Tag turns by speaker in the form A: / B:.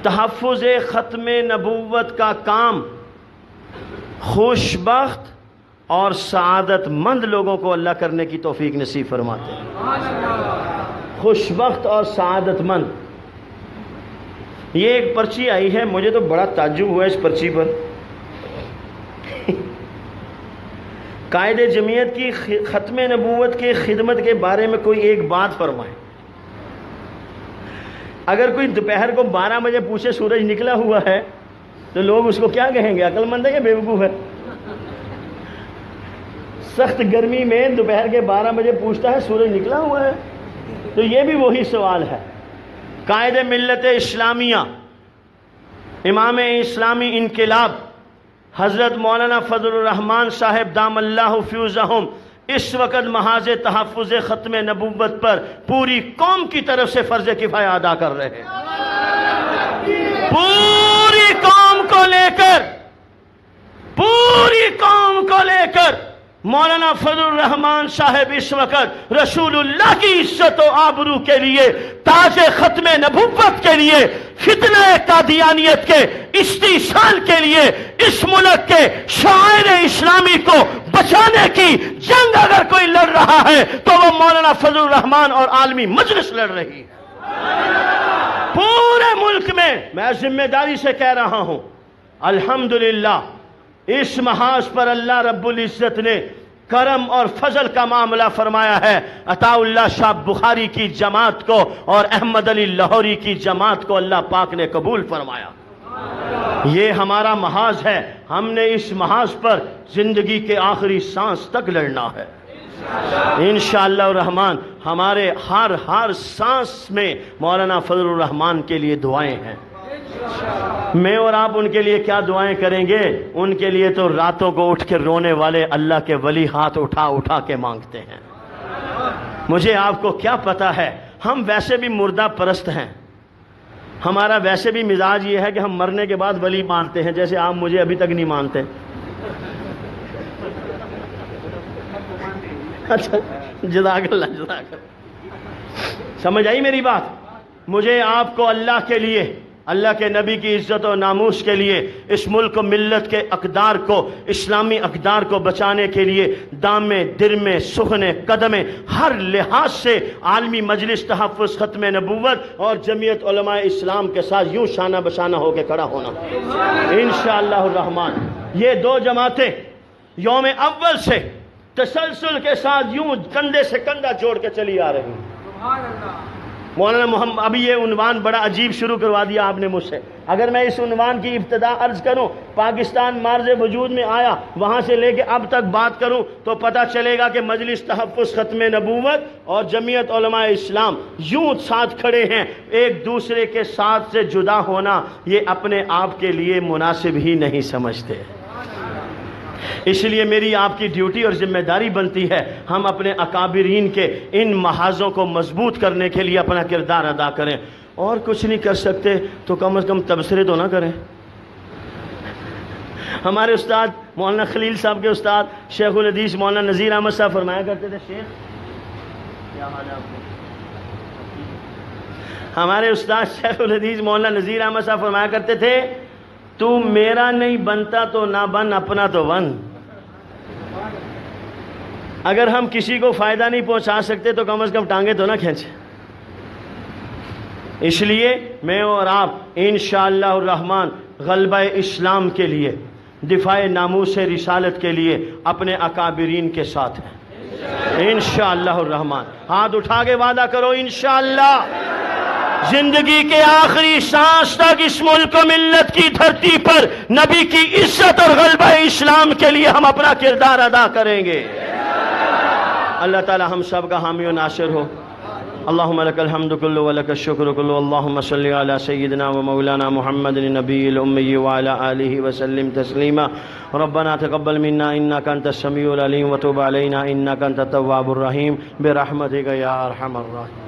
A: تحفظ ختم نبوت کا کام خوش بخت اور سعادت مند لوگوں کو اللہ کرنے کی توفیق نصیب فرماتے ہیں۔ خوش بخت اور سعادت مند، یہ ایک پرچی آئی ہے، مجھے تو بڑا تعجب ہوا اس پرچی پر۔ قائد جمعیت کی ختم نبوت کے خدمت کے بارے میں کوئی ایک بات فرمائے۔ اگر کوئی دوپہر کو 12 بجے پوچھے سورج نکلا ہوا ہے تو لوگ اس کو کیا کہیں گے؟ عقل مند ہے یا بیوقوف ہے؟ سخت گرمی میں دوپہر کے 12 بجے پوچھتا ہے سورج نکلا ہوا ہے، تو یہ بھی وہی سوال ہے۔ قائد ملت اسلامیہ، امام اسلامی انقلاب حضرت مولانا فضل الرحمان صاحب دام اللہ فیوزہم اس وقت محاذ تحفظ ختم نبوت پر پوری قوم کی طرف سے فرض کفایہ ادا کر رہے ہیں۔ پوری قوم کو لے کر مولانا فضل الرحمان صاحب اس وقت رسول اللہ کی عزت و آبرو کے لیے، تاج ختم نبوت کے لیے، فتنہ قادیانیت کے استئصال کے لیے، اس ملک کے شاعر اسلامی کو بچانے کی جنگ اگر کوئی لڑ رہا ہے تو وہ مولانا فضل الرحمان اور عالمی مجلس لڑ رہی ہے۔ پورے ملک میں ذمہ داری سے کہہ رہا ہوں، الحمدللہ اس محاذ پر اللہ رب العزت نے کرم اور فضل کا معاملہ فرمایا ہے۔ عطا اللہ شاہ بخاری کی جماعت کو اور احمد علی لاہوری کی جماعت کو اللہ پاک نے قبول فرمایا۔ یہ ہمارا محاذ ہے، ہم نے اس محاذ پر زندگی کے آخری سانس تک لڑنا ہے انشاءاللہ الرحمن۔ ہمارے ہر سانس میں مولانا فضل الرحمان کے لیے دعائیں ہیں۔ میں اور آپ ان کے لیے کیا دعائیں کریں گے؟ ان کے لیے تو راتوں کو اٹھ کے رونے والے اللہ کے ولی ہاتھ اٹھا کے مانگتے ہیں۔ مجھے آپ کو کیا پتا ہے، ہم ویسے بھی مردہ پرست ہیں، ہمارا ویسے بھی مزاج یہ ہے کہ ہم مرنے کے بعد ولی مانتے ہیں، جیسے آپ مجھے ابھی تک نہیں مانتے۔ اچھا، جزاک اللہ۔ سمجھ آئی میری بات؟ مجھے آپ کو اللہ کے لیے، اللہ کے نبی کی عزت و ناموس کے لیے، اس ملک و ملت کے اقدار کو، اسلامی اقدار کو بچانے کے لیے دامے درمے سخنے قدمے ہر لحاظ سے عالمی مجلس تحفظ ختم نبوت اور جمعیت علماء اسلام کے ساتھ یوں شانہ بشانہ ہو کے کھڑا ہونا انشاءاللہ الرحمن۔ یہ دو جماعتیں یوم اول سے تسلسل کے ساتھ یوں کندھے سے کندھا جوڑ کے چلی آ رہی ہیں۔ مولانا محمد، ابھی یہ عنوان بڑا عجیب شروع کروا دیا آپ نے مجھ سے۔ اگر میں اس عنوان کی ابتدا عرض کروں، پاکستان مارز وجود میں آیا وہاں سے لے کے اب تک بات کروں تو پتہ چلے گا کہ مجلس تحفظ ختم نبوت اور جمعیت علماء اسلام یوں ساتھ کھڑے ہیں۔ ایک دوسرے کے ساتھ سے جدا ہونا یہ اپنے آپ کے لیے مناسب ہی نہیں سمجھتے۔ اس لیے میری آپ کی ڈیوٹی اور ذمہ داری بنتی ہے ہم اپنے اکابرین کے ان محاذوں کو مضبوط کرنے کے لیے اپنا کردار ادا کریں۔ اور کچھ نہیں کر سکتے تو کم از کم تبصرے تو نہ کریں۔ ہمارے استاد مولانا خلیل صاحب کے استاد شیخ الحدیث مولانا نذیر احمد صاحب فرمایا کرتے تھے، شیخ کیا حال ہے آپ کو؟ ہمارے استاد شیخ الحدیث مولانا نذیر احمد صاحب فرمایا کرتے تھے، تو میرا نہیں بنتا تو نہ بن، اپنا تو بن۔ اگر ہم کسی کو فائدہ نہیں پہنچا سکتے تو کم از کم ٹانگیں تو نہ کھینچیں۔ اس لیے میں اور آپ انشاءاللہ الرحمن غلبہ اسلام کے لیے، دفاع ناموس رسالت کے لیے اپنے اکابرین کے ساتھ ہیں انشاءاللہ الرحمن۔ ہاتھ اٹھا کے وعدہ کرو انشاءاللہ زندگی کے آخری سانس تک اس ملک و ملت کی دھرتی پر نبی کی عزت اور غلبہ اسلام کے لیے ہم اپنا کردار ادا کریں گے۔ اللہ تعالی ہم سب کا حامی و ناصر ہو۔ اللہم لک الحمد کلو ولک الشکر کلو، اللہم صلی علی سیدنا و مولانا محمد النبی الامی وعلی آلہ وسلم تسلیما۔ ربنا تقبل منا انک انت السمیع العلیم وتب علینا انک انت التواب الرحیم برحمتک یا ارحم الراحمین۔